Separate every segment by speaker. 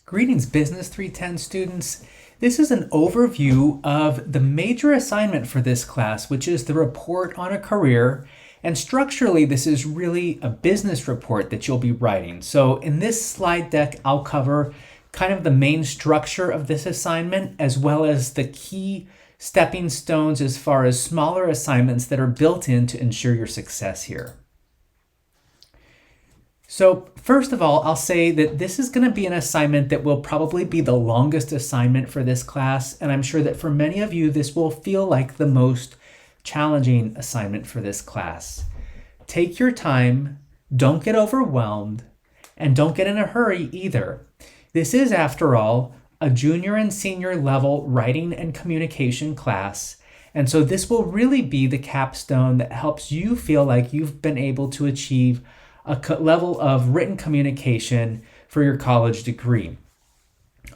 Speaker 1: Greetings, Business 310 students. This is an overview of the major assignment for this class, which is the report on a career. And structurally, this is really a business report that you'll be writing. So in this slide deck, I'll cover kind of the main structure of this assignment, as well as the key stepping stones as far as smaller assignments that are built in to ensure your success here. So first of all, I'll say that this is going to be an assignment that will probably be the longest assignment for this class, and I'm sure that for many of you, this will feel like the most challenging assignment for this class. Take your time, don't get overwhelmed, and don't get in a hurry either. This is, after all, a junior and senior level writing and communication class, and so this will really be the capstone that helps you feel like you've been able to achieve a level of written communication for your college degree.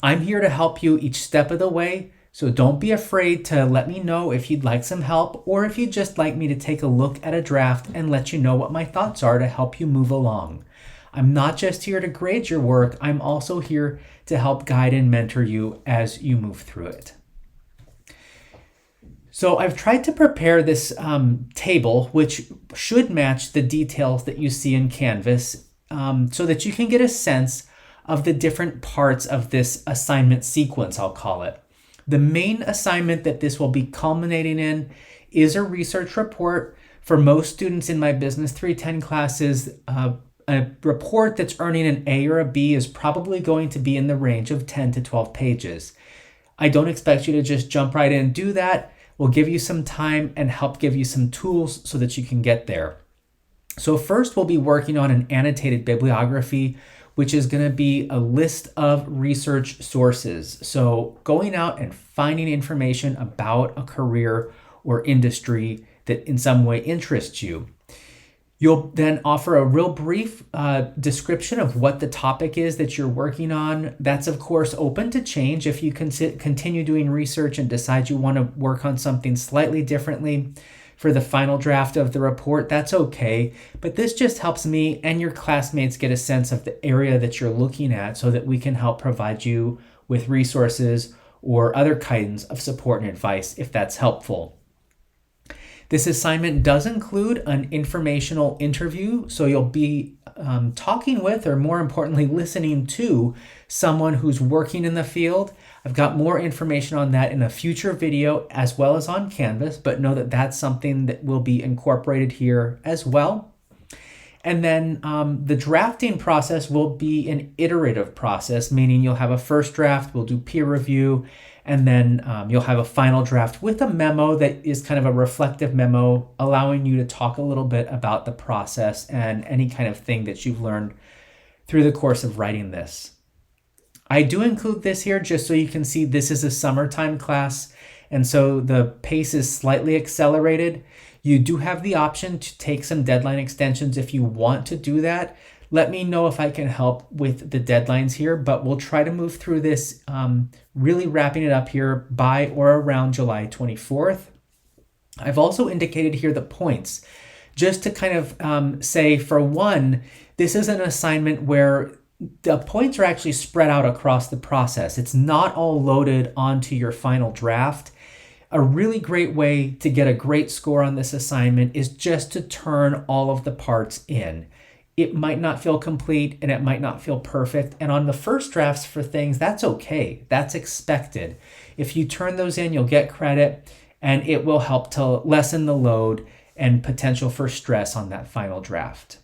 Speaker 1: I'm here to help you each step of the way, so don't be afraid to let me know if you'd like some help or if you'd just like me to take a look at a draft and let you know what my thoughts are to help you move along. I'm not just here to grade your work, I'm also here to help guide and mentor you as you move through it. So I've tried to prepare this table, which should match the details that you see in Canvas, so that you can get a sense of the different parts of this assignment sequence, I'll call it. The main assignment that this will be culminating in is a research report. For most students in my Business 310 classes, a report that's earning an A or a B is probably going to be in the range of 10 to 12 pages. I don't expect you to just jump right in and do that. We'll give you some time and help give you some tools so that you can get there. So first, we'll be working on an annotated bibliography, which is going to be a list of research sources. So going out and finding information about a career or industry that in some way interests you. You'll then offer a real brief description of what the topic is that you're working on. That's, of course, open to change if you continue doing research and decide you want to work on something slightly differently for the final draft of the report. That's okay. But this just helps me and your classmates get a sense of the area that you're looking at so that we can help provide you with resources or other kinds of support and advice if that's helpful. This assignment does include an informational interview, so you'll be talking with, or more importantly, listening to someone who's working in the field. I've got more information on that in a future video as well as on Canvas, but know that that's something that will be incorporated here as well. And then the drafting process will be an iterative process, meaning you'll have a first draft, we'll do peer review, and then you'll have a final draft with a memo that is kind of a reflective memo, allowing you to talk a little bit about the process and any kind of thing that you've learned through the course of writing this. I do include this here just so you can see this is a summertime class, and so the pace is slightly accelerated. You do have the option to take some deadline extensions if you want to do that. Let me know if I can help with the deadlines here, but we'll try to move through this, really wrapping it up here by or around July 24th. I've also indicated here the points, just to kind of say, for one, this is an assignment where the points are actually spread out across the process. It's not all loaded onto your final draft. A really great way to get a great score on this assignment is just to turn all of the parts in. It might not feel complete and it might not feel perfect. And on the first drafts for things, that's okay. That's expected. If you turn those in, you'll get credit and it will help to lessen the load and potential for stress on that final draft.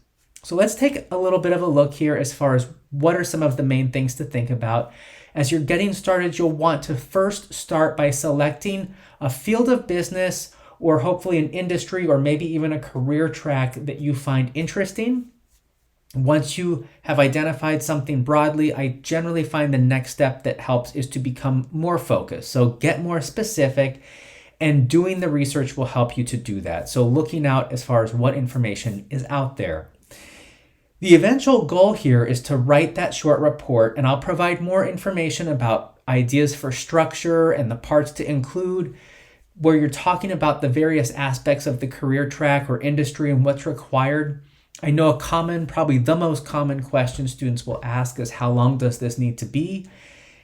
Speaker 1: So let's take a little bit of a look here as far as what are some of the main things to think about. As you're getting started, you'll want to first start by selecting a field of business or hopefully an industry or maybe even a career track that you find interesting. Once you have identified something broadly, I generally find the next step that helps is to become more focused. So get more specific, and doing the research will help you to do that. So looking out as far as what information is out there. The eventual goal here is to write that short report, and I'll provide more information about ideas for structure and the parts to include, where you're talking about the various aspects of the career track or industry and what's required. I know probably the most common question students will ask is, how long does this need to be?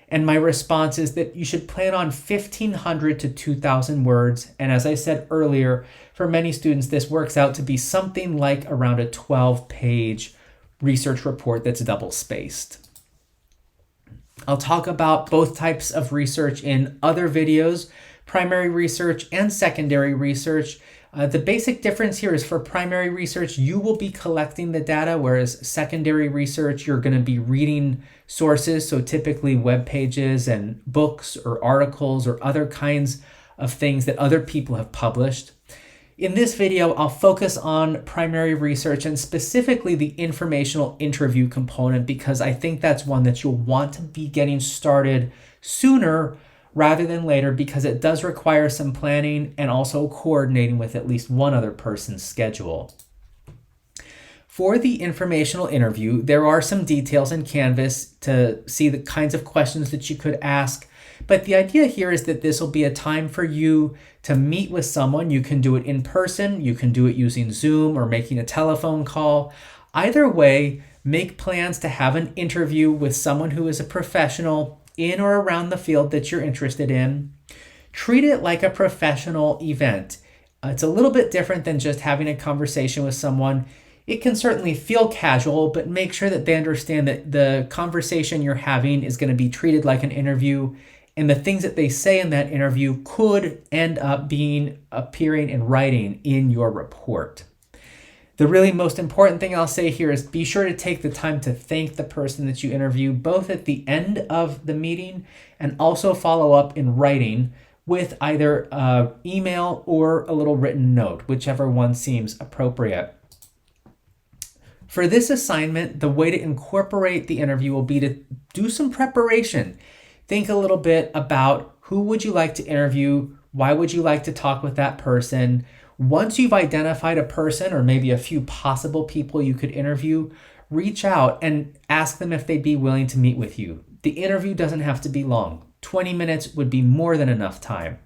Speaker 1: And my response is that you should plan on 1,500 to 2,000 words. And as I said earlier, for many students, this works out to be something like around a 12-page research report that's double-spaced. I'll talk about both types of research in other videos, primary research and secondary research. The basic difference here is for primary research, you will be collecting the data, whereas secondary research, you're going to be reading sources, so typically web pages and books or articles or other kinds of things that other people have published. In this video, I'll focus on primary research and specifically the informational interview component, because I think that's one that you'll want to be getting started sooner rather than later, because it does require some planning and also coordinating with at least one other person's schedule. For the informational interview, there are some details in Canvas to see the kinds of questions that you could ask, but the idea here is that this will be a time for you to meet with someone. You can do it in person, you can do it using Zoom or making a telephone call. Either way, make plans to have an interview with someone who is a professional in or around the field that you're interested in. Treat it like a professional event. It's a little bit different than just having a conversation with someone. It can certainly feel casual, but make sure that they understand that the conversation you're having is going to be treated like an interview, and the things that they say in that interview could end up appearing in writing in your report. The really most important thing I'll say here is be sure to take the time to thank the person that you interview, both at the end of the meeting and also follow up in writing with either email or a little written note, whichever one seems appropriate. For this assignment, the way to incorporate the interview will be to do some preparation. Think a little bit about who would you like to interview, why would you like to talk with that person. Once you've identified a person or maybe a few possible people you could interview, reach out and ask them if they'd be willing to meet with you. The interview doesn't have to be long. 20 minutes would be more than enough time.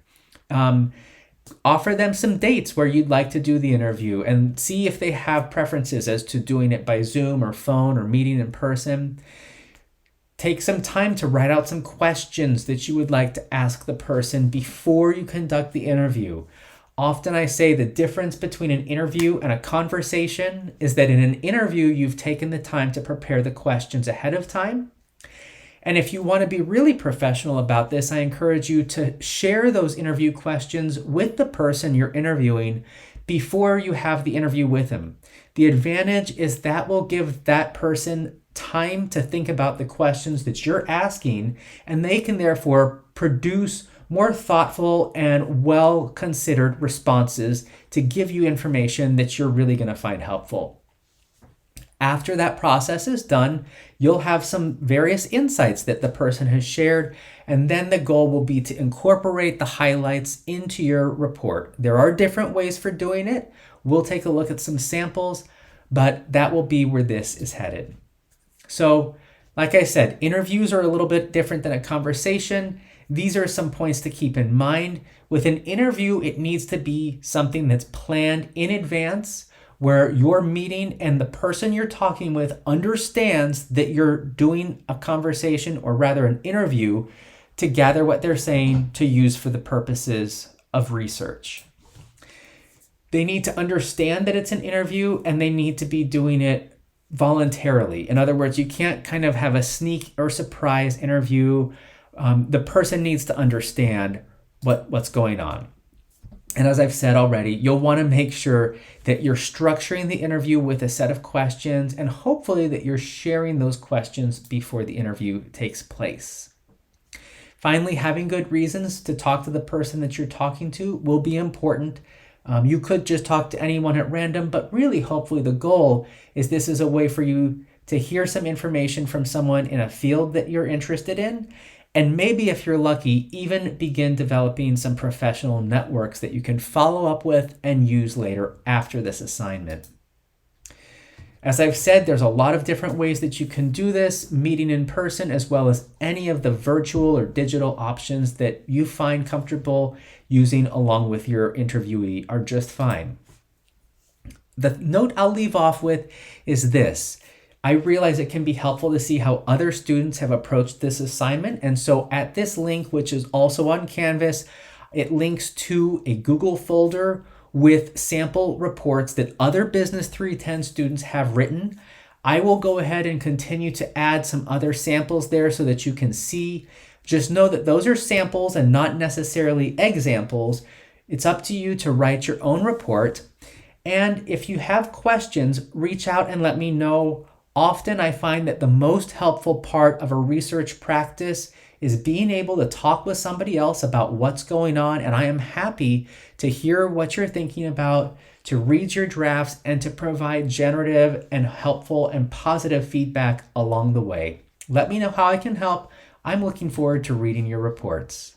Speaker 1: Offer them some dates where you'd like to do the interview and see if they have preferences as to doing it by Zoom or phone or meeting in person. Take some time to write out some questions that you would like to ask the person before you conduct the interview. Often I say the difference between an interview and a conversation is that in an interview, you've taken the time to prepare the questions ahead of time. And if you want to be really professional about this, I encourage you to share those interview questions with the person you're interviewing before you have the interview with him. The advantage is that will give that person time to think about the questions that you're asking, and they can therefore produce more thoughtful and well-considered responses to give you information that you're really going to find helpful. After that process is done, you'll have some various insights that the person has shared, and then the goal will be to incorporate the highlights into your report. There are different ways for doing it. We'll take a look at some samples, but that will be where this is headed. So, like I said, interviews are a little bit different than a conversation. These are some points to keep in mind. With an interview, it needs to be something that's planned in advance, where your meeting and the person you're talking with understands that you're doing a conversation, or rather an interview, to gather what they're saying to use for the purposes of research. They need to understand that it's an interview, and they need to be doing it voluntarily. In other words, you can't kind of have a sneak or surprise interview. The person needs to understand what's going on. And as I've said already, you'll want to make sure that you're structuring the interview with a set of questions, and hopefully that you're sharing those questions before the interview takes place. Finally, having good reasons to talk to the person that you're talking to will be important. You could just talk to anyone at random, but really, hopefully, the goal is this is a way for you to hear some information from someone in a field that you're interested in, and maybe if you're lucky, even begin developing some professional networks that you can follow up with and use later after this assignment. As I've said, there's a lot of different ways that you can do this, meeting in person as well as any of the virtual or digital options that you find comfortable using along with your interviewee are just fine. The note I'll leave off with is this. I realize it can be helpful to see how other students have approached this assignment. And so at this link, which is also on Canvas, it links to a Google folder with sample reports that other Business 310 students have written. I will go ahead and continue to add some other samples there so that you can see. Just know that those are samples and not necessarily examples. It's up to you to write your own report. And if you have questions, reach out and let me know. Often I find that the most helpful part of a research practice is being able to talk with somebody else about what's going on. And I am happy to hear what you're thinking about, to read your drafts, and to provide generative and helpful and positive feedback along the way. Let me know how I can help. I'm looking forward to reading your reports.